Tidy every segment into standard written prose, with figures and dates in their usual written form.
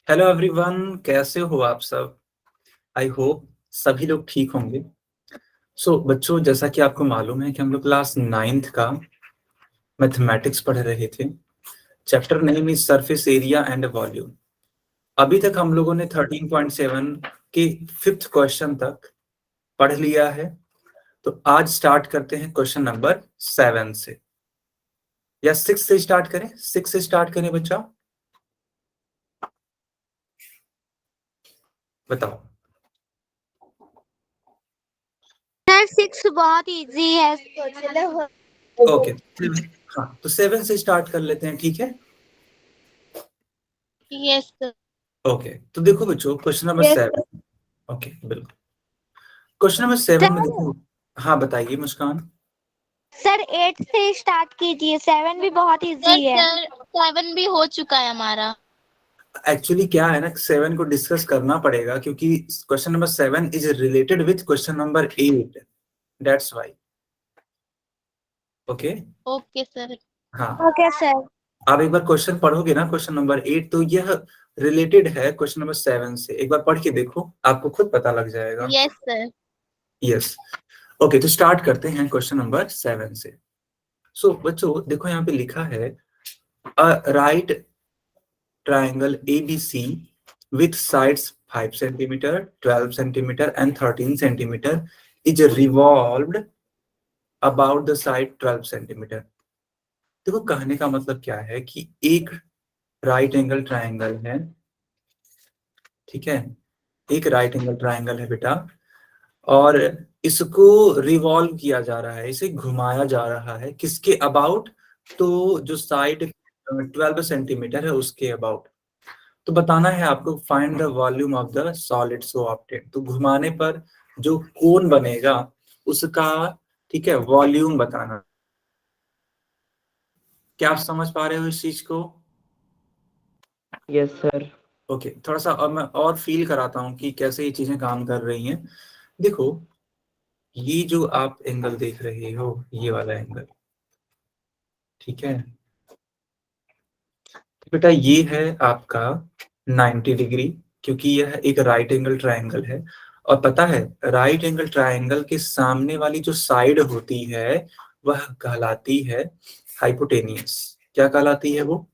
Hello everyone, कैसे हो आप सब। आई होप सभी लोग ठीक होंगे। बच्चों, जैसा कि आपको मालूम है कि हम लोग क्लास 9th का मैथमेटिक्स पढ़ रहे थे। Chapter name is surface area and volume. अभी तक हम लोगों ने 13.7 के 5th क्वेश्चन तक पढ़ लिया है। तो आज स्टार्ट करते हैं क्वेश्चन नंबर 7 से, या 6 से स्टार्ट करें। 6 से स्टार्ट करें बच्चा, बताओ। सर 6 बहुत इजी है। ओके, हाँ तो 7 से स्टार्ट कर लेते हैं, ठीक है। Yes sir. ओके, तो देखो बच्चों, क्वेश्चन नंबर 7। ओके, बिल्कुल। क्वेश्चन नंबर 7 में देखो। हाँ बताइए मुस्कान। सर 8 से स्टार्ट कीजिए, 7 भी बहुत इजी है। सर 7 भी हो चुका है हमारा। एक्चुअली क्या है ना, 7 को डिस्कस करना पड़ेगा क्योंकि question number 7 is related with question number 8। That's why. Okay. Okay sir. हाँ, ओके सर। आप एक बार क्वेश्चन पढ़ोगे ना, क्वेश्चन नंबर 8, तो यह रिलेटेड है क्वेश्चन नंबर 7 से। एक बार पढ़ के देखो, आपको खुद पता लग जाएगा। Yes sir. यस। ओके, तो स्टार्ट करते हैं क्वेश्चन नंबर 7 से। बच्चों देखो, यहाँ पे लिखा है right triangle ABC with sides 5 centimeter, 12 centimeter and 13 centimeter is revolved about the side 12 centimeter। देखो, कहने का मतलब क्या है कि एक राइट एंगल ट्रायंगल है, ठीक है। एक राइट एंगल ट्रायंगल है बेटा, और इसको रिवॉल्व किया जा रहा है, इसे घुमाया जा रहा है। किसके अबाउट? तो जो साइड 12 सेंटीमीटर है उसके अबाउट। तो बताना है आपको, find the volume of the solid so obtained. तो घुमाने पर जो कोन बनेगा उसका, ठीक है, वॉल्यूम बताना। क्या आप समझ पा रहे हो इस चीज को? Yes sir. ओके, थोड़ा सा अब मैं और फील कराता हूँ कि कैसे ये चीजें काम कर रही हैं। देखो, ये जो आप एंगल देख रहे हो, ये वाला एंगल, ठीक है बेटा, ये है आपका 90 डिग्री, क्योंकि यह एक राइट एंगल ट्रायंगल है। और पता है, राइट एंगल ट्रायंगल के सामने वाली जो साइड होती है वह कहलाती है हाइपोटेनियस। क्या कहलाती है वो?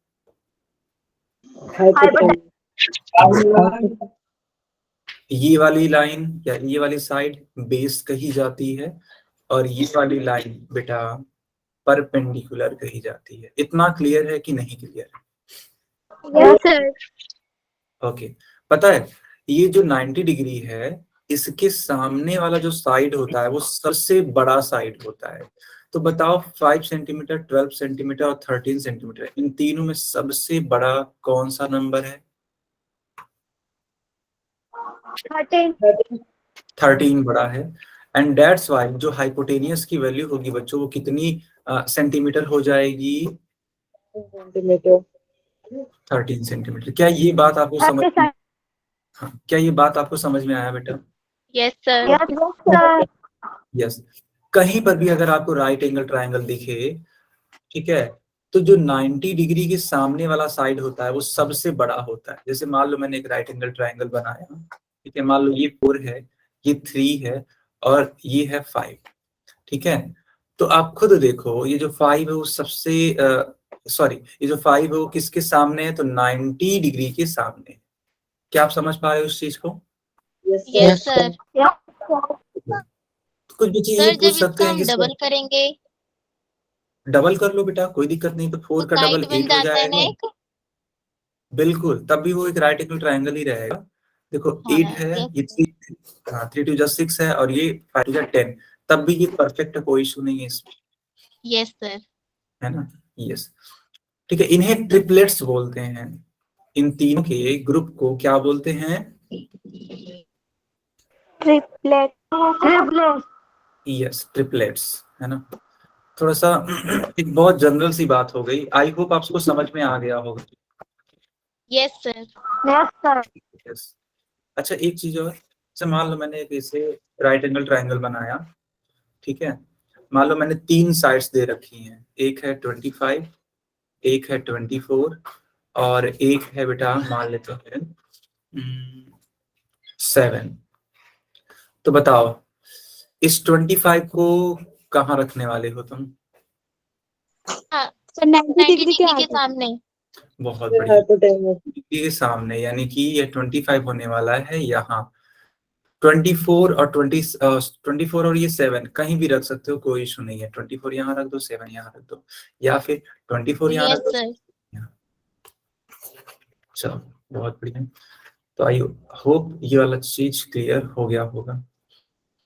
ये वाली लाइन या ये वाली साइड बेस कही जाती है, और ये वाली लाइन बेटा परपेंडिकुलर कही जाती है। इतना क्लियर है कि नहीं क्लियर है? Yes sir. ओके, पता है, ये जो 90 डिग्री है, इसके सामने वाला जो साइड होता है वो सबसे बड़ा साइड होता है। तो बताओ, 5 सेंटीमीटर, 12 सेंटीमीटर और 13 सेंटीमीटर, इन तीनों में सबसे बड़ा कौन सा नंबर है? 13 बड़ा है। एंड दैट्स वाई जो हाइपोटेनियस की वैल्यू होगी बच्चों, वो कितनी सेंटीमीटर हो जाएगी? सेंटीमीटर। 13 सेंटीमीटर। क्या ये बात आपको समझ में? हाँ, क्या ये बात आपको समझ में आया बेटा? Yes sir. Yes sir. Yes. कहीं पर भी अगर आपको राइट एंगल ट्रायंगल दिखे, ठीक है, तो जो 90 डिग्री के सामने वाला साइड होता है वो सबसे बड़ा होता है। जैसे मान लो मैंने एक राइट एंगल ट्रायंगल बनाया, ठीक है, मान लो ये 4 है, ये 3 है, और ये है 5, ठीक है। तो आप खुद देखो, ये जो 5 है वो सबसे सॉरी, ये जो 5 है वो किसके सामने है? तो 90 डिग्री के सामने। क्या आप समझ पा रहे हो उस चीज को? Yes sir. कुछ बच्चे ये सर पूछ जब सकते इसका हैं हम कि सर, डबल करेंगे डबल कर लो बेटा, कोई दिक्कत नहीं। तो तो 4 का डबल साइड बन 8 हो जाता है ना जाएगा। एक। बिल्कुल, तब भी वो एक राइट एंगल ट्रायंगल ही रहेगा। देखो, हाँ 8 है, यस ये 3, हाँ 3 टू 6 है, और ये 5 टू 10, तब भी ये परफेक्ट है, कोई इशू नहीं है इसमें, यस सर। है ना। यस, ठीक है। इन्हें ट्रिपलेट्स बोलते हैं। इन तीनों के ग्रुप को क्या बोलते हैं? ट्रिपलेट। यस, ट्रिपलेट्स, है ना। थोड़ा सा एक बहुत जनरल सी बात हो गई, आई होप आपको समझ में आ गया होगा। Yes sir. Yes sir. Yes. अच्छा, एक चीज और, जैसे मान लो मैंने एक ऐसे राइट एंगल ट्रायंगल बनाया, ठीक है। मान लो मैंने 3 साइड्स दे रखी हैं, एक है 25, एक है 24, और एक है बेटा मान लेते हैं 7। तो बताओ इस 25 को कहाँ रखने वाले हो तुम? हाँ, सर 90 90 डिग्री के डिग्री के आगे। सामने। बहुत बढ़िया, हाइपोटेनस। के सामने, यानी कि ये 25 होने वाला है यहाँ। 24 और 24 और ये 7 कहीं भी रख सकते हो, कोई इशू नहीं है। 24 यहाँ रख दो, 7 यहाँ रख दो, या फिर 24 यहाँ यस रख दो, सर। यहाँ। चलो बहुत बढ़िया। तो आई होप ये वाला चीज क्लियर हो गया होगा।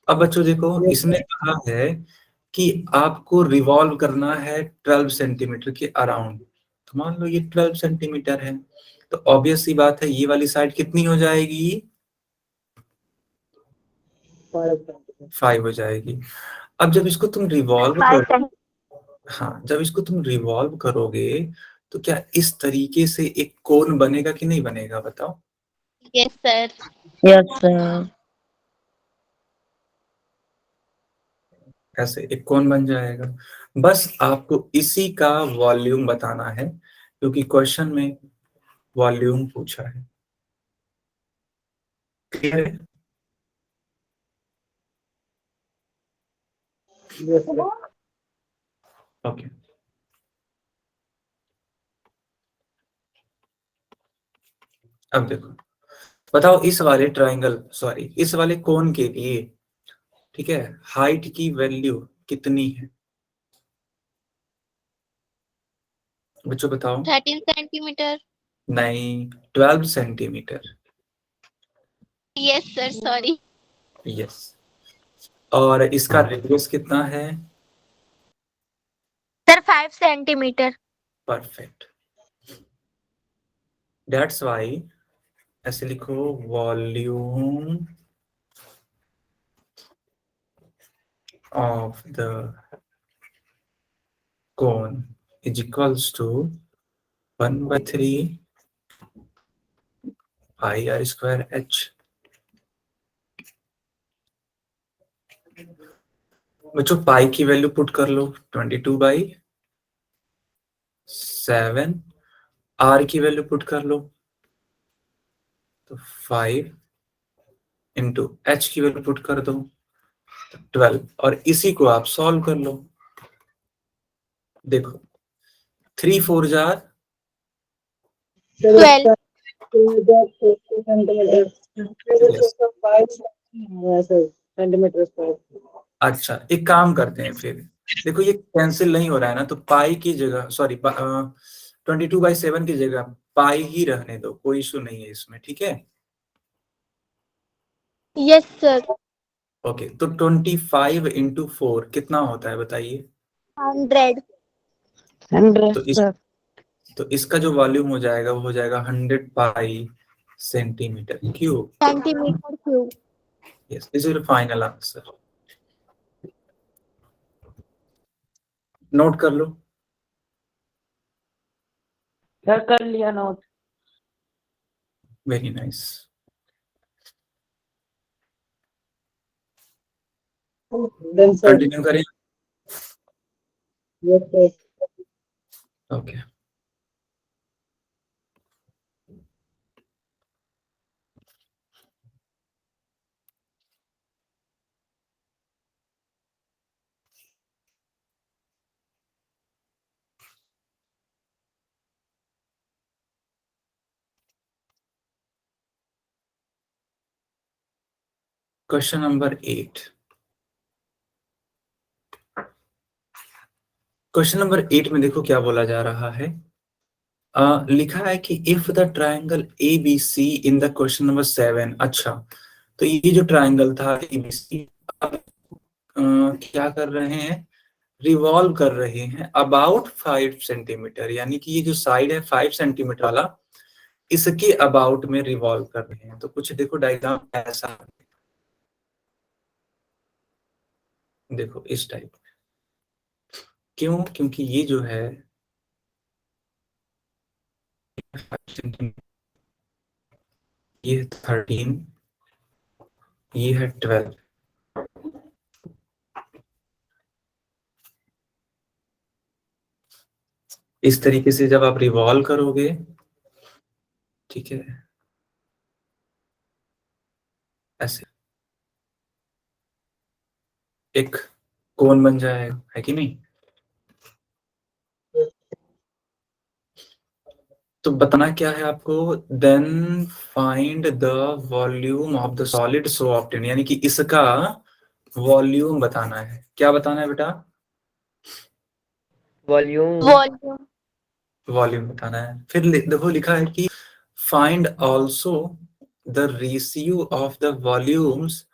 अब बच्चों देखो, इसने कहा है कि आपको रिवॉल्व करना है 12 सेंटीमीटर के अराउंड। तो मान लो ये 12 सेंटीमीटर है, तो ऑब्वियस सी बात है ये वाली साइड कितनी हो जाएगी? 5 हो जाएगी। अब जब इसको तुम रिवॉल्व करो, हाँ जब इसको तुम रिवॉल्व करोगे तो क्या इस तरीके से एक कोन बनेगा कि नहीं बनेगा, बताओ? Yes sir. Yes sir. ऐसे एक कोन बन जाएगा। बस आपको इसी का वॉल्यूम बताना है, क्योंकि क्वेश्चन में वॉल्यूम पूछा है। क्लियर है? ओके। अब देखो, बताओ इस वाले ट्रायंगल, सॉरी इस वाले कोन के लिए, ठीक है, हाइट की वैल्यू कितनी है? बच्चों बताओ। 13 सेंटीमीटर। नहीं, 12 centimetre. Yes sir, sorry. Yes. और इसका रेडियस कितना है? Sir 5 centimetre. Perfect. That's why ऐसे लिखो, volume of the cone is equals to 1/3 pi r square h। बच्चों पाई की वैल्यू पुट कर लो, 22/7। आर की वैल्यू पुट कर लो, तो 5 इंटू एच की वैल्यू पुट कर दो, तो 12। और इसी को आप सॉल्व कर लो। देखो 3 4 जार 12। सेंटीमीटर। अच्छा एक काम करते हैं फिर। देखो ये कैंसिल नहीं हो रहा है ना, तो पाई की जगह, सॉरी 22/7 की जगह पाई ही रहने दो, कोई इशू नहीं है इसमें, ठीक है? Yes sir. ओके, तो 25 इंटू 4 कितना होता है बताइए? 100 तो इस तो इसका जो वॉल्यूम हो जाएगा वो हो जाएगा 100 पाई centimetre cube. Centimetre cube. Yes, this is final answer. Note कर लो। सर कर लिया नोट। Very nice. कंटिन्यू करें? Okay. Question number 8। Question number 8 में देखो क्या बोला जा रहा है। लिखा है कि if the triangle A B C in the question number 7। अच्छा, तो ये जो ट्राइंगल था ए बी सी, क्या कर रहे हैं? रिवॉल्व कर रहे हैं अबाउट 5 सेंटीमीटर, यानी कि ये जो साइड है 5 सेंटीमीटर वाला, इसके अबाउट में रिवॉल्व कर रहे हैं। तो कुछ देखो डायग्राम ऐसा, देखो इस टाइप। क्यों? क्योंकि ये जो है 5 सेंटीमीटर, ये 13, ये है 12। इस तरीके से जब आप रिवॉल्व करोगे, ठीक है, ऐसे एक कोन बन जाएगा, है कि नहीं? तो बताना क्या है आपको, then find the volume of the solid so obtain, यानी कि इसका वॉल्यूम बताना है। क्या बताना है बेटा? वॉल्यूम। वॉल्यूम। वॉल्यूम बताना है। फिर देखो लिखा है कि find also the ratio of the volumes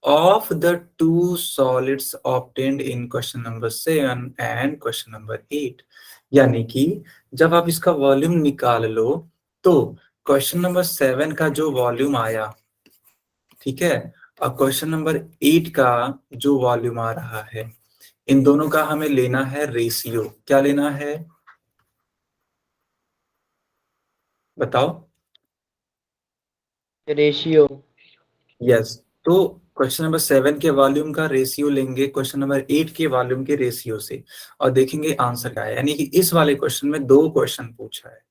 of the two solids obtained in question number 7 and question number 8। यानी कि जब आप इसका वॉल्यूम निकाल लो तो क्वेश्चन नंबर 7 का जो वॉल्यूम आया, ठीक है, और क्वेश्चन नंबर 8 का जो वॉल्यूम आ रहा है, इन दोनों का हमें लेना है रेशियो। क्या लेना है बताओ? रेशियो। यस। तो क्वेश्चन नंबर 7 के वॉल्यूम का रेशियो लेंगे क्वेश्चन नंबर 8 के वॉल्यूम के रेशियो से, और देखेंगे आंसर क्या है। यानी कि इस वाले क्वेश्चन में 2 क्वेश्चन पूछा है।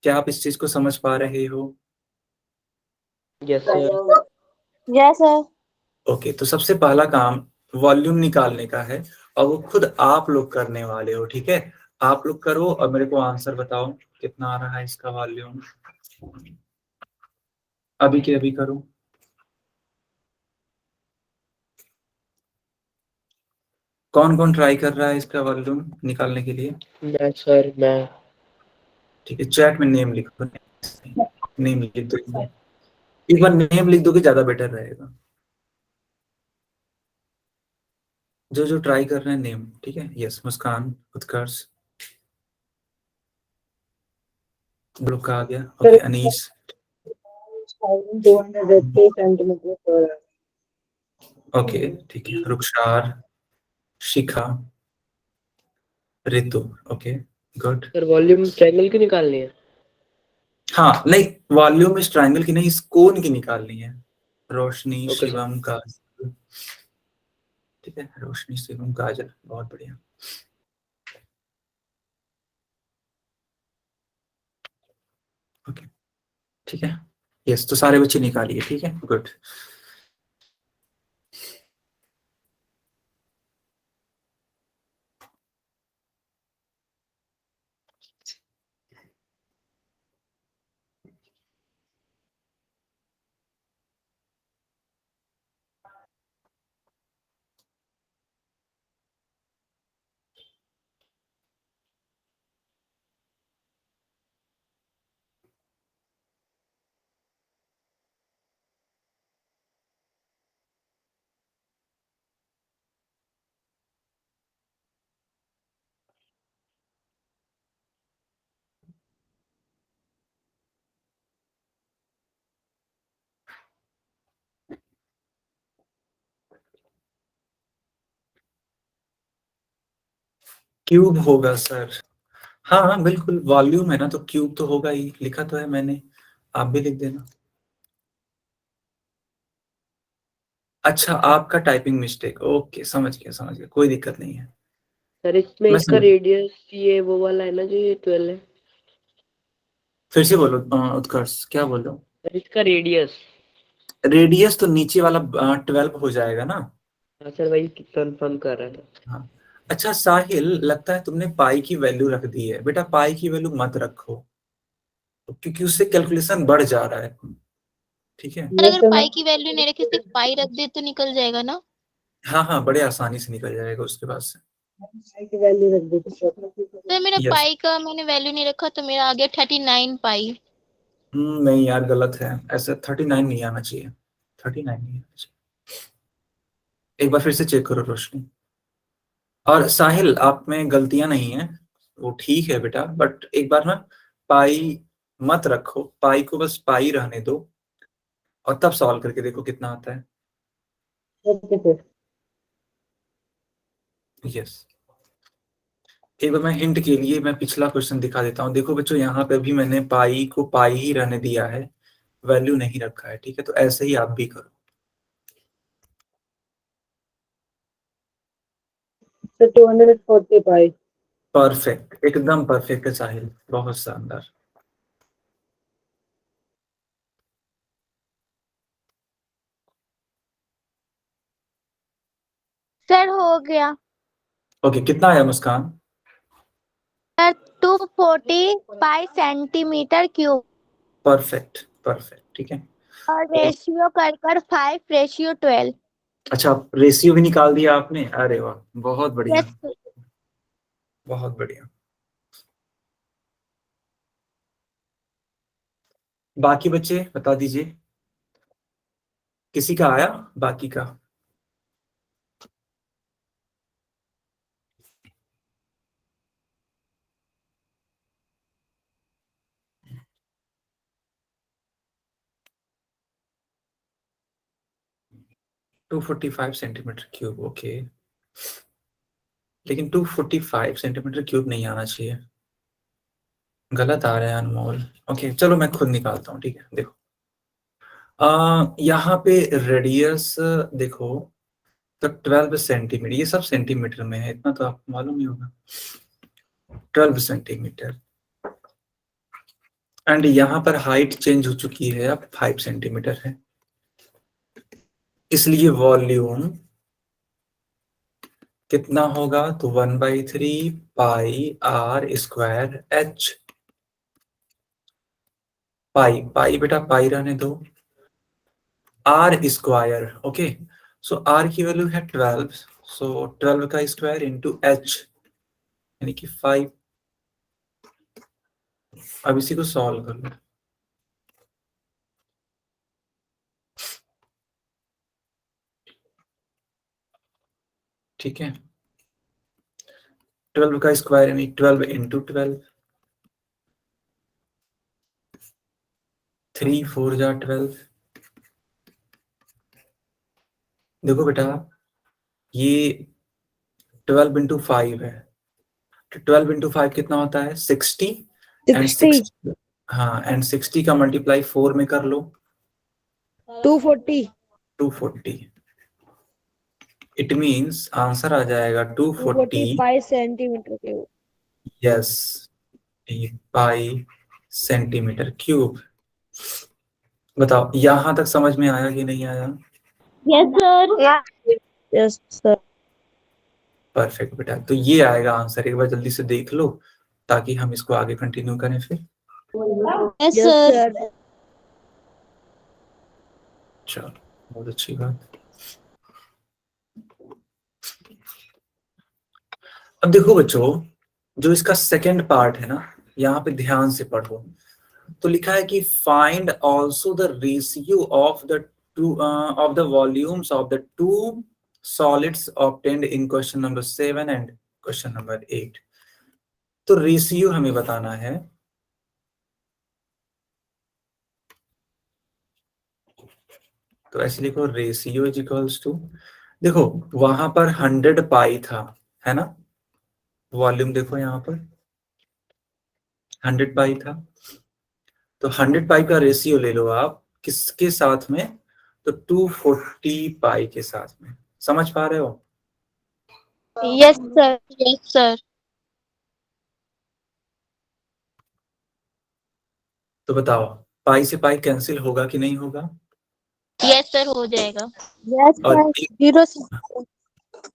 क्या आप इस चीज को समझ पा रहे हो? Yes sir. Yes sir. Okay, तो सबसे पहला काम वॉल्यूम निकालने का है, और वो खुद आप लोग करने वाले हो, ठीक है? आप लोग करो और मेरे को आंसर बताओ कितना आ रहा है इसका वॉल्यूम। अभी के अभी करो। कौन कौन ट्राई कर रहा है इसका वॉल्यूम निकालने के लिए? मैं सर, मैं। ठीक है, चैट में नेम लिखो। नेम लिख दो, एक बार नेम लिख दोगे ज्यादा बेटर रहेगा। जो जो ट्राई कर रहे हैं नेम, ठीक है? यस, मुस्कान, उत्कर्ष, ब्लू का आ गया। Okay, Anees, 280 centimetre. ओके ठीक है, Rukhsar, Shikha, Ritu, okay good. Sir volume triangle की निकालनी है। हाँ नहीं, वॉल्यूम इस ट्रायंगल की नहीं, इस कोन की निकालनी है। रोशनी, ओके सर। शिवम, काजल, ठीक है, रोशनी, शिवम, काजल, बहुत बढ़िया। ओके ठीक है, यस, तो सारे बच्चे निकालिए, ठीक है, गुड। क्यूब होगा सर। हाँ हाँ बिल्कुल, वॉल्यूम है ना तो क्यूब तो होगा ही, लिखा तो है मैंने, आप भी लिख देना। अच्छा, आपका टाइपिंग मिस्टेक, ओके समझ गया समझ गया, कोई दिक्कत नहीं है। सर इसमें मैं इसका समझ, रेडियस ये वो वाला है ना जो ये 12 है। फिर से बोलो उत्कर्ष, क्या बोलो? सर इसका रेडियस। रेडियस तो नीचे वाला 12 हो जाएगा ना। हाँ सर, वही कंफर्म कर रहा था। हाँ। अच्छा साहिल, लगता है तुमने पाई की वैल्यू रख दी है। बेटा पाई की वैल्यू मत रखो, क्योंकि उससे कैलकुलेशन बढ़ जा रहा है, ठीक है? अगर पाई की वैल्यू नहीं रखी, सिर्फ पाई रख दे तो निकल जाएगा ना? हाँ हाँ, बड़े आसानी से निकल जाएगा उसके बाद से। पाई की वैल्यू रख दी। तो मेरा यस। पाई का मैंने वैल्यू नहीं रखा, तो मेरा आ गया 39 पाई। नहीं यार, गलत है, ऐसा 39 नहीं आना चाहिए, 39 नहीं आना चाहिए। एक बार फिर से चेक करो रोशनी। और साहिल, आप में गलतियां नहीं है, वो ठीक है बेटा, बट एक बार ना पाई मत रखो, पाई को बस पाई रहने दो, और तब सॉल्व करके देखो कितना आता है। Okay sir. यस। एक बार मैं हिंट के लिए मैं पिछला क्वेश्चन दिखा देता हूँ। देखो बच्चों, यहाँ पे भी मैंने पाई को पाई ही रहने दिया है, वैल्यू नहीं रखा है, ठीक है? तो ऐसे ही आप भी करो। सर 240 पाई। परफेक्ट, एकदम परफेक्ट है साहिल, बहुत शानदार। सर हो गया। ओके, कितना आया मुस्कान? 245 सेंटीमीटर क्यूब। परफेक्ट परफेक्ट, ठीक है। और रेशियो कर 5:12। अच्छा, रेशियो भी निकाल दिया आपने, अरे वाह, बहुत बढ़िया, यस सर। बहुत बढ़िया। बाकी बच्चे बता दीजिए, किसी का आया बाकी का? टू 245 सेंटीमीटर क्यूब, ओके। लेकिन 245 सेंटीमीटर क्यूब नहीं आना चाहिए, गलत आ रहा है अनमोल। ओके चलो मैं खुद निकालता हूँ, ठीक है। देखो यहाँ पे रेडियस देखो, तो 12 सेंटीमीटर, ये सब सेंटीमीटर में है, इतना तो आपको मालूम ही होगा। 12 सेंटीमीटर, एंड यहाँ पर हाइट चेंज हो चुकी है, अब 5 सेंटीमीटर है, इसलिए वॉल्यूम कितना होगा? तो 1/3 पाई r² h। पाई पाई बेटा पाई रहने दो, r², ओके। सो r की वैल्यू है 12, सो 12 का स्क्वायर इंटू h, यानी कि 5। अब इसी को सॉल्व कर लो, ठीक है। 12 का स्क्वायर यानी 12 इंटू 12, 3 4 जा 12। देखो बेटा, ये 12 इंटू 5 है, तो 12 इंटू 5 कितना होता है? 60। एंड 60, हाँ, एंड 60 का मल्टीप्लाई 4 में कर लो, 240 240। इट मीन्स आंसर आ जाएगा 240, 245 सेंटीमीटर क्यूब। यस, पाई सेंटीमीटर क्यूब। बताओ यहां तक समझ में आया कि नहीं आया? Yes sir. Yes sir. Perfect बेटा, तो ये आएगा आंसर, एक बार जल्दी से देख लो ताकि हम इसको आगे कंटिन्यू करें फिर। Yes yes sir. सर। चलो, बहुत अच्छी बात। अब देखो बच्चों, जो इसका सेकंड पार्ट है ना, यहाँ पे ध्यान से पढ़ो। तो लिखा है कि find also the ratio of the two of the volumes of the two solids obtained in question number 7 and question number 8। तो रेशियो हमें बताना है। तो ऐसे लिखो, रेशियो इज इक्वल्स टू, देखो वहां पर 100 पाई था, है ना? वॉल्यूम देखो यहाँ पर 100 पाई था, तो 100 पाई का रेशियो ले लो आप, किसके साथ में? तो 240 पाई के साथ में। समझ पा रहे हो? Yes sir. Yes sir. तो बताओ, पाई से पाई कैंसिल होगा कि नहीं होगा? यस सर हो जाएगा। यस और सर। 0 से।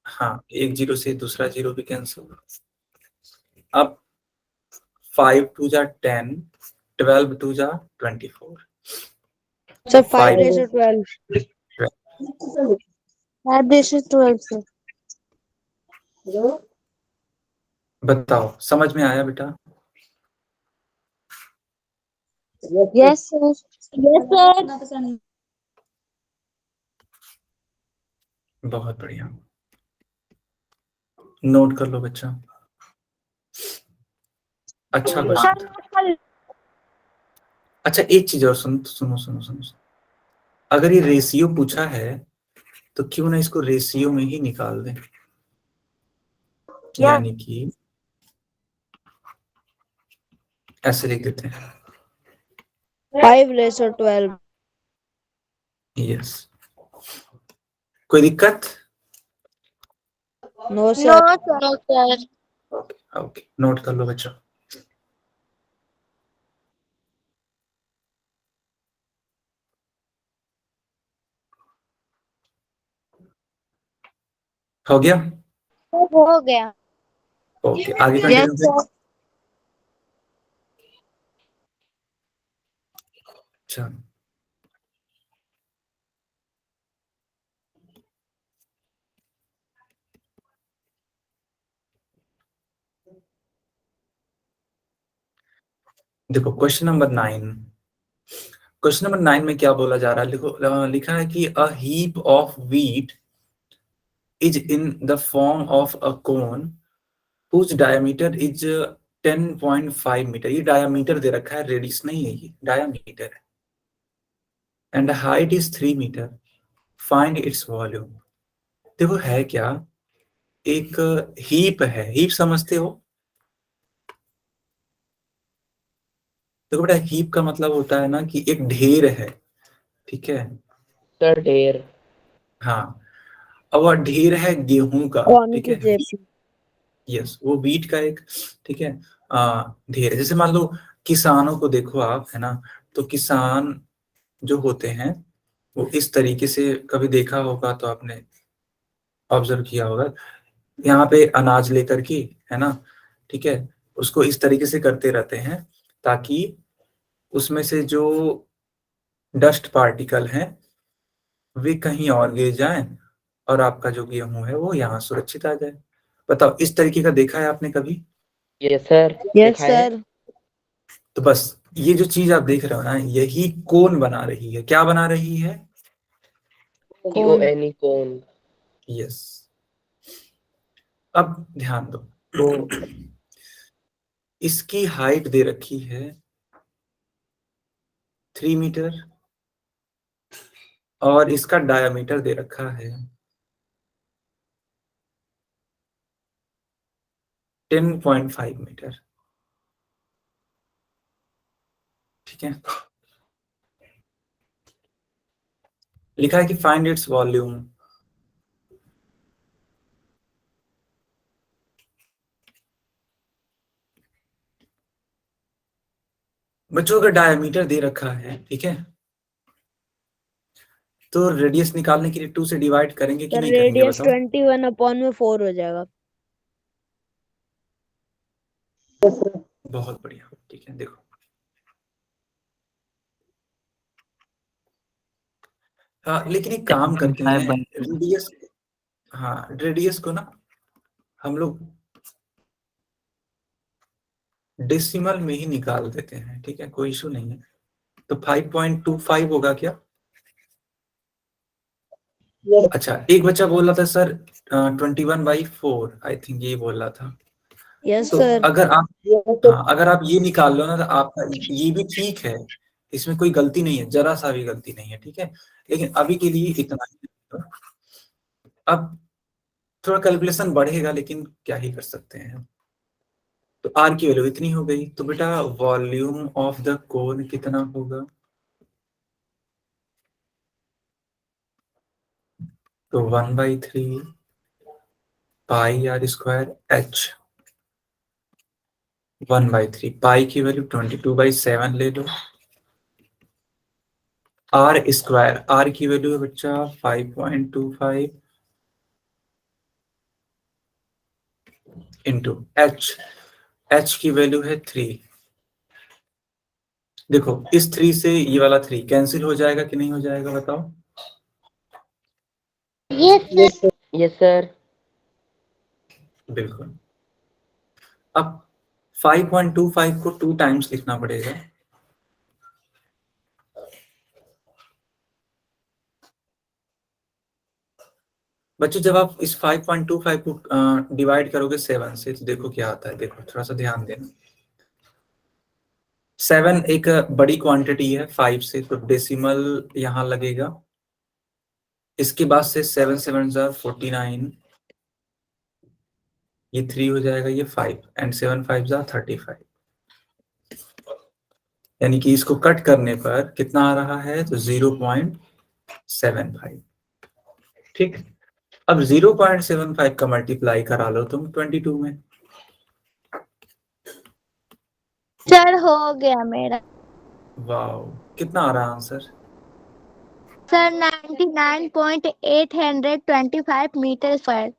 हाँ, एक जीरो से दूसरा जीरो भी कैंसिल। अब 5 2 जा 10, 12 2 जा 24, सर 5 5 रेशो 12। 5:12 सर। बताओ समझ में आया बेटा? Yes sir. Yes sir. बहुत बढ़िया, नोट कर लो बच्चा। अच्छा क्वेश्चन था। सर अच्छा एक चीज और, सुनो, अगर ये रेशियो पूछा है तो क्यों ना इसको रेशियो में ही निकाल दें, यानी कि ऐसे लिख देते हैं, 5 रेशो 12। यस। कोई दिक्कत? No no sir. Sir. No sir. Okay okay, note कर लो बच्चा। हो गया? हो गया। ओके, आगे यस कंटिन्यू करें। सर। अच्छा, देखो क्वेश्चन नंबर 9। क्वेश्चन नंबर 9 में क्या बोला जा रहा है, देखो लिखा है कि a heap of wheat is in the form of a cone whose diameter is 10.5 metre. ये डायमीटर दे रखा है, रेडियस नहीं है, ये डायमीटर है। And height is 3 metre, find its volume. देखो है क्या, एक हीप है। हीप समझते हो? देखो बेटा, हीप का मतलब होता है ना कि एक ढेर है, ठीक है? सर ढेर। हाँ, अब वह ढेर है गेहूं का, कौन ठीक की है? जेब? यस, वो वीट का एक, ठीक है, ढेर है। जैसे मान लो किसानों को देखो आप, है ना? तो किसान जो होते हैं वो इस तरीके से, कभी देखा होगा तो आपने ऑब्जर्व किया होगा, यहाँ पे अनाज लेकर के, है ना, ठीक है, उसको इस तरीके से करते रहते हैं ताकि उसमें से जो डस्ट पार्टिकल हैं वे कहीं और गिर जाएं और आपका जो गेहूं है वो यहाँ सुरक्षित आ जाए। बताओ, इस तरीके का देखा है आपने कभी? यस सर, यस देखा है। सर। तो बस ये जो चीज आप देख रहे हो ना, यही कोन बना रही है। क्या बना रही है? CONE कोन। यस। अब ध्यान दो, इसकी हाइट दे रखी है 3 मीटर और इसका डायमीटर दे रखा है 10.5 मीटर, ठीक है? लिखा है कि फाइंड इट्स वॉल्यूम। बच्चों, अगर डायमीटर दे रखा है, ठीक है, तो रेडियस निकालने के लिए 2 से डिवाइड करेंगे कि सर नहीं करेंगे, रेडियस बताओ? 21/4 हो जाएगा। बहुत बढ़िया, ठीक है। देखो, हाँ, लेकिन एक काम करते हैं, रेडियस, हाँ, रेडियस को ना हम लोग डेसिमल में ही निकाल देते हैं, ठीक है, कोई इशू नहीं है। तो 5.25 होगा क्या? अच्छा, एक बच्चा बोल रहा था सर 21/4, आई थिंक ये बोल रहा था। यस तो सर। अगर आप, हाँ, अगर आप ये निकाल लो ना तो आपका ये भी ठीक है, इसमें कोई गलती नहीं है, जरा सा भी गलती नहीं है, ठीक है? लेकिन अभी के लिए इतना ही है। अब थोड़ा कैलकुलेशन बढ़ेगा, लेकिन क्या ही कर सकते हैं। तो आर की वैल्यू इतनी हो गई, तो बेटा वॉल्यूम ऑफ द कोन कितना होगा? तो 1/3 पाई आर स्क्वायर एच। 1/3 पाई की वैल्यू 22/7 ले लो। आर स्क्वायर, आर की वैल्यू है बच्चा 5.25 इंटू एच, एच की वैल्यू है 3। देखो, इस 3 से ये वाला 3 कैंसिल हो जाएगा कि नहीं हो जाएगा, बताओ? Yes sir. Yes sir. बिल्कुल। अब 5.25 को 2 टाइम्स लिखना पड़ेगा। बच्चों, जब आप इस 5.25 को डिवाइड करोगे 7 से तो देखो क्या आता है। देखो, थोड़ा सा ध्यान देना। 7 एक बड़ी क्वांटिटी है 5 से, तो डेसिमल यहां लगेगा। इसके बाद से 7 7 49, ये 3 हो जाएगा, ये 5 एंड 7 5 35। यानी कि इसको कट करने पर कितना आ रहा है, तो 0.75, ठीक। अब 0.75 का मल्टीप्लाई करा लो तुम 22 में। सर हो गया मेरा। वाओ, कितना आ रहा answer? Sir 99.825 metre square.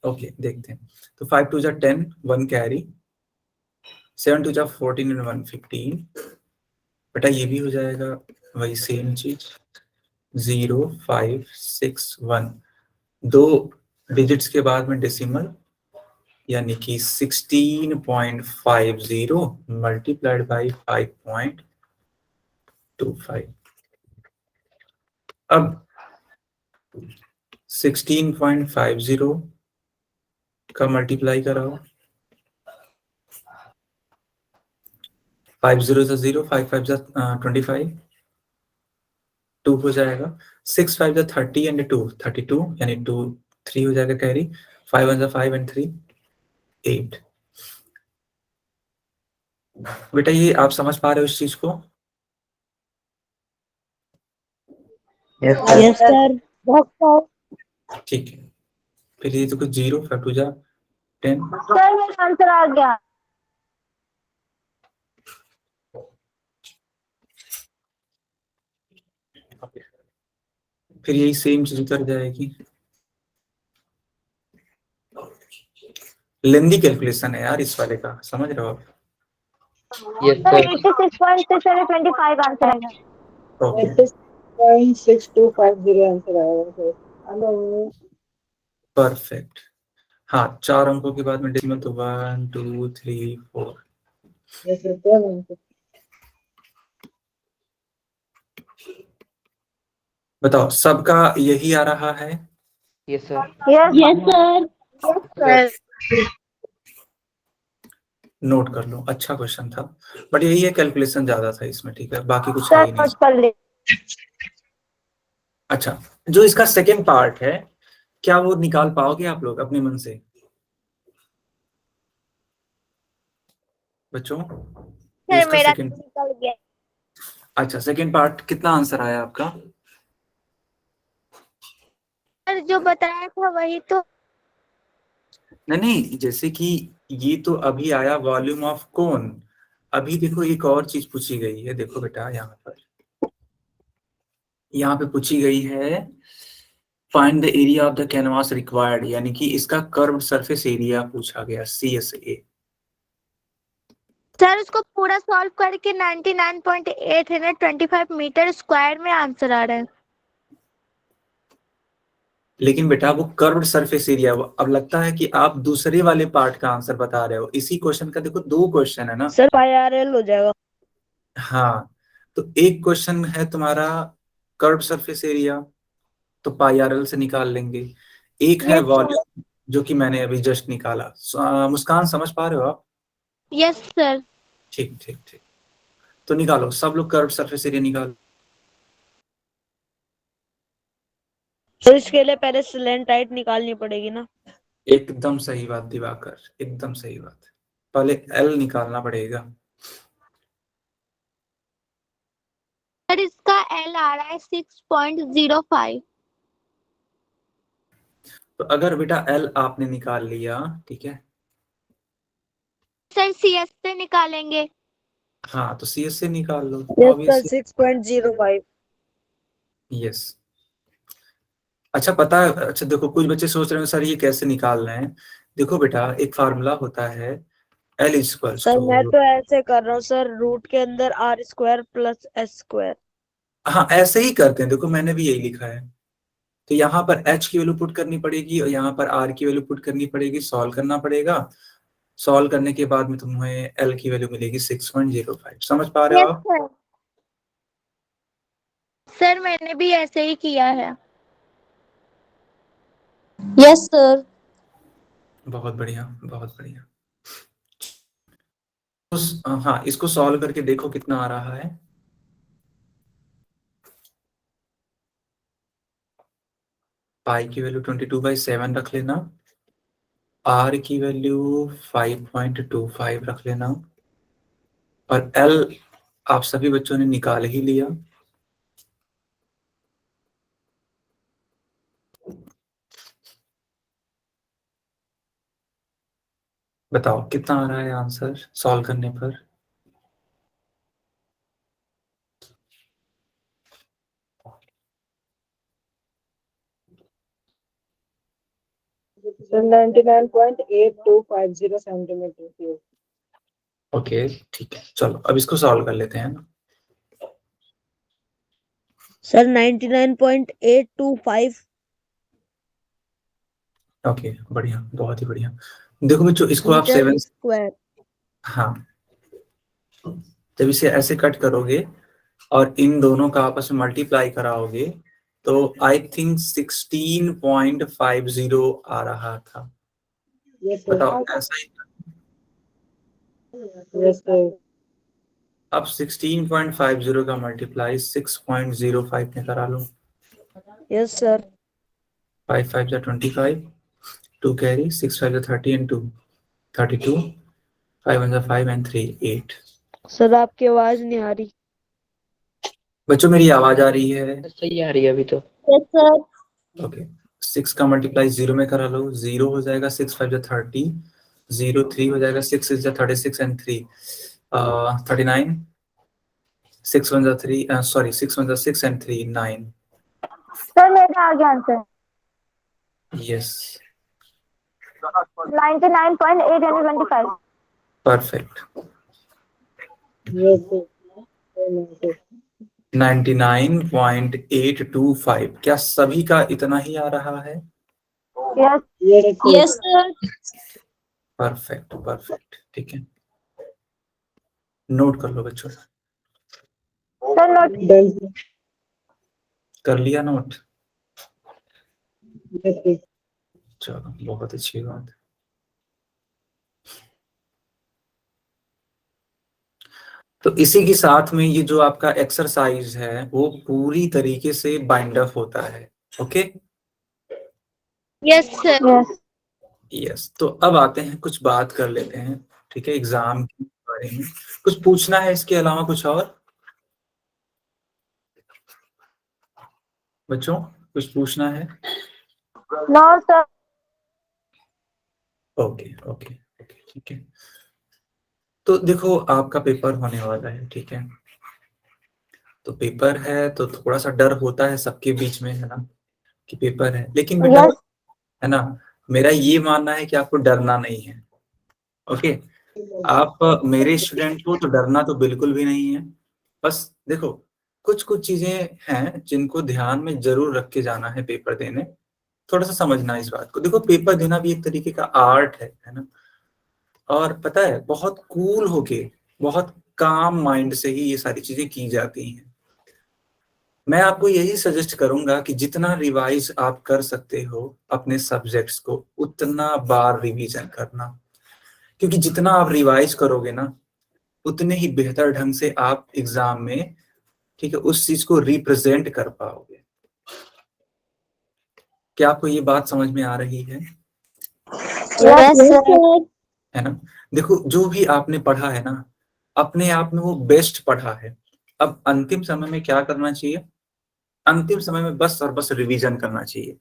Okay देखते हैं। तो 5 2 जा 10, 1 कैरी, 7 2 जा 14 and 1 15। बेटा ये भी हो जाएगा वही सेम चीज, 0 5 6 1, 2 डिजिट्स के बाद में डेसिमल, यानी कि 16.50 मल्टीप्लाइड बाई 5.25। अब 16.50 का मल्टीप्लाई कराओ, 5 0 से 0, 5 5 जा 25, 2 हो जाएगा, 6 5 जा 30 एंड 2 32, यानी 2 3 हो जाएगा कैरी, 5 1 जा 5 एंड 3 8। बेटा ये आप समझ पा रहे हो इस चीज को? Yes, sir. Yes sir. ठीक है, फिर ये तो कुछ 0 5 2 जा 10, सर मेरा आंसर आ गया। फिर यही सेम चीज उतर जाएगी। लेंदी कैलकुलेशन है यार इस वाले का, समझ रहे हो आप? Yes, sir sir. 86.6 और 25 आंसर आएगा। ओके 86.6250 आंसर आएगा सर। Hello perfect. हाँ 4 अंकों के बाद में डेसिमल, तो 1 2 3 4। यस सर, क्या आंसर? बताओ सबका यही आ रहा है? Yes, sir. Yes sir. Sir. Note कर लो, अच्छा क्वेश्चन था, बट यही है कैलकुलेशन ज्यादा था इसमें, ठीक है, बाकी कुछ है सर ही नहीं। नोट कर ले। अच्छा, जो इसका सेकेंड पार्ट है, क्या वो निकाल पाओगे आप लोग अपने मन से बच्चों? सर इसका मेरा सेकेंड, निकल गया। अच्छा सेकेंड पार्ट कितना आंसर आया आपका? सर जो बताया था वही तो। नहीं नहीं, जैसे कि ये तो अभी आया वॉल्यूम ऑफ कोन, अभी देखो एक और चीज पूछी गई है, देखो बेटा यहाँ पे पूछी गई है find the area of the canvas required, यानी कि इसका कर्व्ड सरफेस एरिया पूछा गया, CSA। सर उसको पूरा सॉल्व करके 99.825 मीटर स्क्वायर में आंसर आ रहा है। लेकिन बेटा वो कर्व्ड सरफेस एरिया, अब लगता है कि आप दूसरे वाले पार्ट का आंसर बता रहे हो। इसी क्वेश्चन का देखो 2 क्वेश्चन है ना। सर पाई हो जाएगा। हाँ, तो एक क्वेश्चन है तुम्हारा कर्व्ड सरफेस एरिया, तो पाई आर एल से निकाल लेंगे। एक है यस वॉल्यूम, जो कि मैंने अभी जस्ट निकाला। मुस्कान समझ पा रहे हो आप? Yes sir. ठीक ठीक ठीक, तो निकालो सब लोग, कर्व्ड सरफेस एरिया निकालो। सर इसके लिए पहले स्लैंट हाइट निकालनी पड़ेगी ना। एकदम सही बात दिवाकर, एकदम सही बात, पहले एल निकालना पड़ेगा। सर इसका एल आ रहा है 6.05। तो अगर बेटा एल आपने निकाल लिया, ठीक है, सर CS से निकालेंगे। हाँ तो CS से निकाल लो यस सर ऑब्वियसली। 6.05। यस। अच्छा पता है, अच्छा देखो कुछ बच्चे सोच रहे हैं सर ये कैसे निकाल रहे हैं। देखो बेटा एक फार्मूला होता है, L इक्वल्स सर मैं टू, तो ऐसे कर रहा हूँ सर, रूट के अंदर r square plus s square. हाँ ऐसे ही करते हैं, देखो मैंने भी यही लिखा है। तो यहाँ पर H की वैल्यू पुट करनी पड़ेगी और यहाँ पर R की वैल्यू पुट करनी पड़ेगी, सॉल्व करना पड़ेगा। सॉल्व करने के बाद में तुम्हें L की वैल्यू मिलेगी 6.05। समझ पा रहे हो यस आप? सर। सर मैंने भी ऐसे ही किया है। Yes sir. बहुत बढ़िया बहुत बढ़िया। हाँ इसको सॉल्व करके देखो कितना आ रहा है। पाई की वैल्यू 22/7 रख लेना, R की वैल्यू 5.25 रख लेना, और L आप सभी बच्चों ने निकाल ही लिया। बताओ कितना आ रहा है आंसर सॉल्व करने पर? So 99.8250 centimeter cube. ओके ठीक है, चलो अब इसको सॉल्व कर लेते हैं ना। सर 99.825 ओके बढ़िया, बहुत ही बढ़िया। देखो बच्चों इसको आप मीटर 7, स्क्वायर। हाँ जब इसे ऐसे कट करोगे और इन दोनों का आपस में मल्टीप्लाई कराओगे तो आई थिंक 16.50 आ रहा था। Yes, sir. बताओ ऐसा ही? Yes, sir. अब 16.50 का मल्टीप्लाई 6.05 में करा लो। Yes sir. 5 5 जा 25, 2 कैरी, 6 5 जा 30 and 2 32, 5 1 जा 5 and 3 8। सर आपकी आवाज नहीं आ रही। बच्चों मेरी आवाज आ रही है? सही आ रही है अभी तो। Yes sir. ओके 6 का मल्टीप्लाई 0 में करा लो, 0 हो जाएगा, 6 5 जा 30, 0 3 हो जाएगा, 6 6 जा 36 and 3 39, 6 1 जा 3 सॉरी 6 1 जा 6 and 3 9। सर मेरा आ गया answer yes 99.825। Perfect. Yes, sir. Yes, sir. 99.825 क्या सभी का इतना ही आ रहा है? Yes Yes, sir. Yes sir. Perfect perfect ठीक है, नोट कर लो बच्चों। Sir note. Done, sir. कर लिया नोट? Yes, sir. चलो बहुत अच्छी बात। तो इसी के साथ में ये जो आपका एक्सरसाइज है वो पूरी तरीके से बाइंड अप होता है। Okay yes sir. यस, तो अब आते हैं कुछ बात कर लेते हैं, ठीक है, एग्जाम के बारे में। कुछ पूछना है इसके अलावा कुछ और बच्चों? कुछ पूछना है? No sir. Okay okay okay ठीक है। तो देखो आपका पेपर होने वाला है, ठीक है, तो पेपर है तो थोड़ा सा डर होता है सबके बीच में, है ना, कि पेपर है, लेकिन बेटा यस है ना, मेरा ये मानना है कि आपको डरना नहीं है। ओके आप मेरे स्टूडेंट हो तो डरना तो बिल्कुल भी नहीं है। बस देखो कुछ कुछ चीजें हैं जिनको ध्यान में जरूर रख के जाना है पेपर देने, थोड़ा सा समझना इस बात को। देखो पेपर देना भी एक तरीके का आर्ट है ना, और पता है बहुत कूल होके बहुत काम माइंड से ही ये सारी चीजें की जाती हैं। मैं आपको यही सजेस्ट करूंगा कि जितना रिवाइज आप कर सकते हो अपने सब्जेक्ट्स को उतना बार रिवीजन करना, क्योंकि जितना आप रिवाइज करोगे ना उतने ही बेहतर ढंग से आप एग्जाम में, ठीक है, उस चीज को रिप्रेजेंट कर पाओगे। क्या आपको ये बात समझ में आ रही है? Yes sir. है ना, देखो जो भी आपने पढ़ा है ना अपने आप में वो बेस्ट पढ़ा है। अब अंतिम समय में क्या करना चाहिए? अंतिम समय में बस और बस रिवीजन करना चाहिए।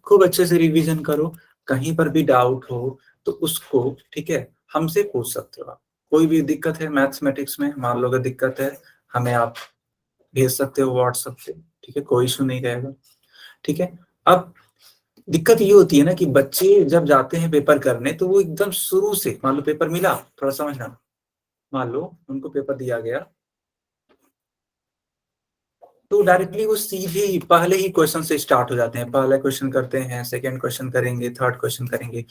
खूब अच्छे से रिवीजन करो, कहीं पर भी डाउट हो तो उसको, ठीक है, हमसे पूछ सकते हो आप। कोई भी दिक्कत है मैथमेटिक्स में, मान लो अगर दिक्कत है हमें आप भेज सकते हो व्हाट्सएप पे, ठीक है, कोई इशू नहीं रहेगा। ठीक है, अब दिक्कत ये होती है ना कि बच्चे जब जाते हैं पेपर करने तो वो एकदम शुरू से, मान लो पेपर मिला, थोड़ा समझना, मान लो उनको पेपर दिया गया तो डायरेक्टली वो सीधे ही पहले ही क्वेश्चन से स्टार्ट हो जाते हैं। पहला क्वेश्चन करते हैं, सेकंड क्वेश्चन करेंगे, थर्ड क्वेश्चन करेंगे।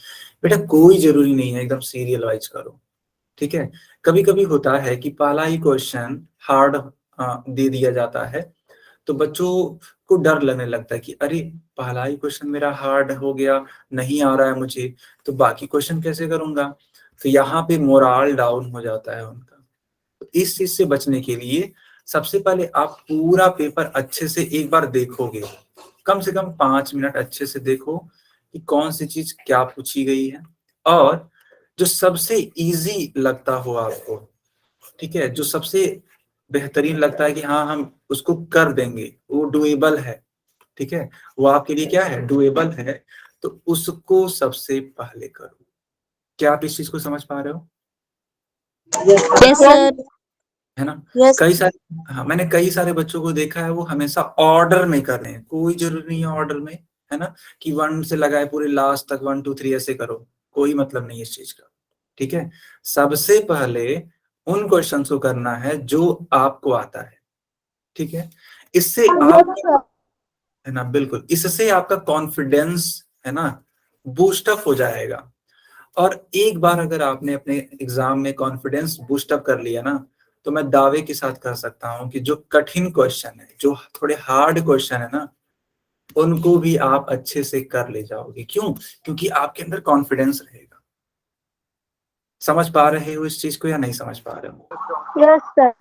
बेटा कोई जरूरी नहीं है, एकदम सीरियल वाइज करो, ठीक है। कभी कभी होता है कि पहला ही क्वेश्चन हार्ड दे दिया जाता है तो बच्चों को डर लगने लगता है कि अरे पहला ही क्वेश्चन मेरा हार्ड हो गया, नहीं आ रहा है मुझे, तो बाकी क्वेश्चन कैसे करूंगा, तो यहाँ पे मोराल डाउन हो जाता है उनका। तो इस चीज से बचने के लिए सबसे पहले आप पूरा पेपर अच्छे से एक बार देखोगे, कम से कम 5 मिनट अच्छे से देखो कि कौन सी चीज क्या पूछी गई है, और जो सबसे इजी लगता हो आपको, ठीक है, जो सबसे बेहतरीन लगता है कि हाँ हम उसको कर देंगे, वो डुएबल है, ठीक है, वो आपके लिए क्या है, डुएबल है, तो उसको सबसे पहले करो। क्या आप इस चीज को समझ पा रहे हो? Yes sir. है ना, यस कई सारे, हाँ मैंने कई सारे बच्चों को देखा है वो हमेशा ऑर्डर में कर रहे हैं, कोई जरूरी नहीं है ऑर्डर में, है ना, कि 1 से लगाए पूरे लास्ट तक 1 2 3 ऐसे करो, कोई मतलब नहीं इस चीज का, ठीक है। सबसे पहले उन क्वेश्चंस को करना है जो आपको आता है, ठीक है। इससे आप, है ना, बिल्कुल, इससे आपका कॉन्फिडेंस, है ना, बूस्टअप हो जाएगा। और एक बार अगर आपने अपने एग्जाम में कॉन्फिडेंस बूस्टअप कर लिया ना, तो मैं दावे के साथ कह सकता हूं कि जो कठिन क्वेश्चन है, जो थोड़े हार्ड क्वेश्चन है ना, उनको भी आप अच्छे से कर ले जाओगे। क्यों? क्योंकि आपके अंदर कॉन्फिडेंस रहेगा। समझ पा रहे हो इस चीज को या नहीं समझ पा रहे हो? Yes sir,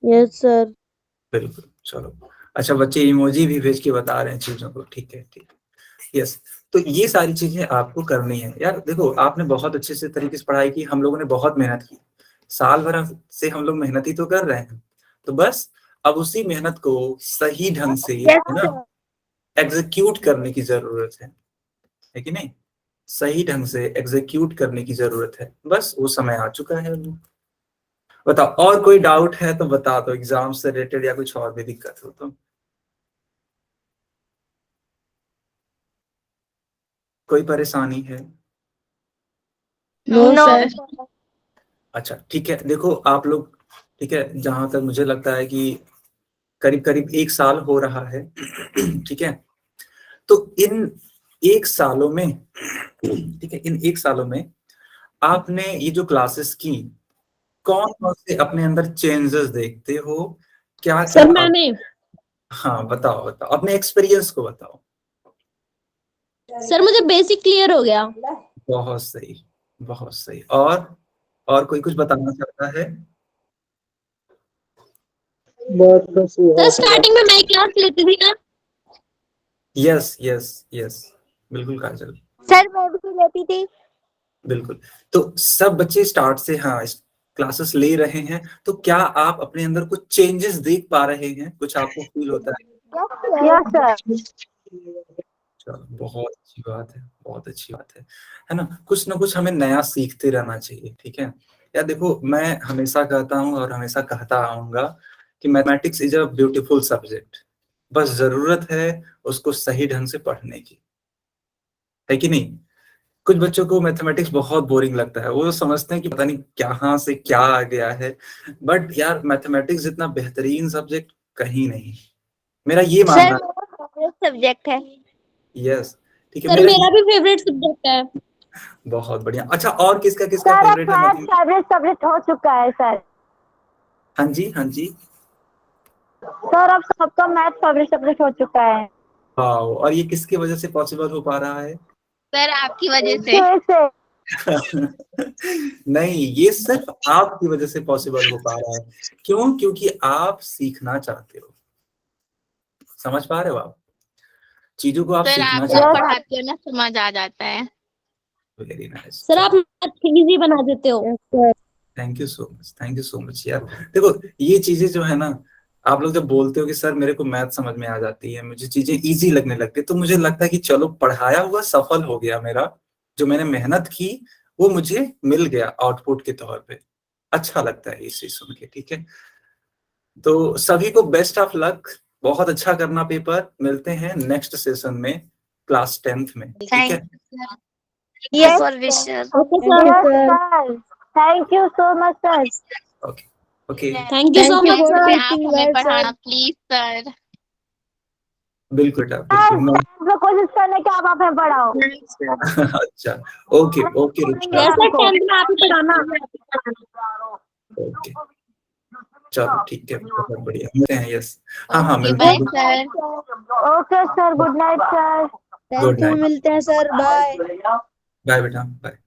yes sir. बिल्कुल, चलो। अच्छा, बच्चे इमोजी भी भेज के बता रहे हैं चीजों को, ठीक है, ठीक है, यस। तो ये सारी चीजें आपको करनी है यार। देखो, आपने बहुत अच्छे से तरीके से पढ़ाई की, हम लोगों ने बहुत मेहनत की, साल भर से हम लोग मेहनत ही तो कर रहे हैं। तो बस अब उसी मेहनत को सही ढंग से, है ना, एग्जीक्यूट करने की जरूरत है कि नहीं? सही ढंग से एग्जीक्यूट करने की जरूरत है, बस वो समय आ चुका है। बताओ, और कोई डाउट है तो बता दो, एग्जाम से रिलेटेड या कुछ और भी दिक्कत हो तो। कोई परेशानी है? No sir. अच्छा, ठीक है। देखो आप लोग, ठीक है, जहां तक मुझे लगता है कि करीब करीब 1 साल हो रहा है, ठीक है। तो इन 1 सालों में, ठीक है, इन 1 सालों में आपने ये जो क्लासेस की, कौन कौन से अपने अंदर चेंजेस देखते हो? क्या क्या सर मैंने, हाँ, बताओ बताओ, अपने एक्सपीरियंस को बताओ। सर मुझे बेसिक क्लियर हो गया। बहुत सही, बहुत सही। और कोई कुछ बताना चाहता है? बहुत खुशी सर है। स्टार्टिंग में मैं क्लास लेती थी ना। यस यस यस, बिल्कुल काजल, सर मैं भी लेती थी। बिल्कुल। तो सब बच्चे स्टार्ट से, हाँ, क्लासेस ले रहे हैं, तो क्या आप अपने अंदर कुछ चेंजेस देख पा रहे हैं? कुछ आपको फील होता है? Yes sir. चलो, बहुत अच्छी बात है, बहुत अच्छी बात है ना। कुछ ना कुछ हमें नया सीखते रहना चाहिए, ठीक है यार। देखो, मैं हमेशा कहता हूँ और हमेशा कहता आऊंगा कि mathematics is a beautiful subject, बस जरूरत है उसको सही ढंग से पढ़ने की, है कि नहीं? कुछ बच्चों को मैथमेटिक्स बहुत बोरिंग लगता है, वो समझते हैं कि पता नहीं कहाँ से क्या आ गया है, बट यार मैथमेटिक्स जितना बेहतरीन सब्जेक्ट कहीं नहीं, मेरा ये सर मानना मेरा फेवरेट सब्जेक्ट है। है। यस, ठीक है, सर मेरा मेरा भी फेवरेट सब्जेक्ट है। बहुत बढ़िया। अच्छा, और किसका किसका सर अब फेवरेट है मैथ मतलब? फेवरेट सब्जेक्ट हो चुका है सर। हाँ जी, हाँ जी। सर अब सबका मैथ फेवरेट सब्जेक्ट हो चुका है। वाओ, और ये किसकी वजह से पॉसिबल हो पा रहा है? सर आपकी वजह से। नहीं, ये सिर्फ आपकी वजह से पॉसिबल हो पा रहा है। क्यों? क्योंकि आप सीखना चाहते हो। समझ पा रहे हो आप? चीजों को आप सर सीखना आप चाहते जब हो। पढ़ाते हो ना समझ आ जाता है। Very nice. सर आप मैथ इजी बना देते हो। Thank you so much, thank you so much यार। देखो, ये चीजें जो है ना, आप लोग जब बोलते हो कि सर मेरे को मैथ समझ में आ जाती है, मुझे चीजें इजी लगने लगती है, तो मुझे लगता है कि चलो, पढ़ाया हुआ सफल हो गया मेरा, जो मैंने मेहनत की वो मुझे मिल गया आउटपुट के तौर पे। अच्छा लगता है ये चीज सुन के, ठीक है। तो सभी को बेस्ट ऑफ लक, बहुत अच्छा करना पेपर। मिलते हैं नेक्स्ट सेशन में, क्लास 10th में, ठीक है। Yes for wishes. Okay sir. Sir thank you so much sir. Okay okay, thank you so much sir sir. आप हमें पढ़ाना प्लीज सर। बिल्कुल बेटा, बिल्कुल। मैं कोशिश करने की आप हमें पढ़ाओ। अच्छा, okay okay Ruchika, yes sir 10th में आप ही पढ़ाना। ओके, चलो ठीक है, बहुत बढ़िया, मिलते हैं। यस, हाँ हाँ, मिलते बाय हैं। Sir. Okay sir, good night sir. Good 10th में नाइट, मिलते हैं सर, बाय। बाय बेटा, बाय।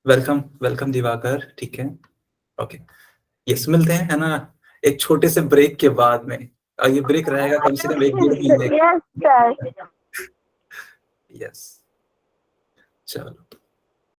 वेलकम वेलकम दिवाकर, ठीक है, ओके। यस, मिलते हैं, है ना, एक छोटे से ब्रेक के बाद में। और ये ब्रेक रहेगा कम से कम 1 डेढ़ महीने। Yes sir. यस, चलो।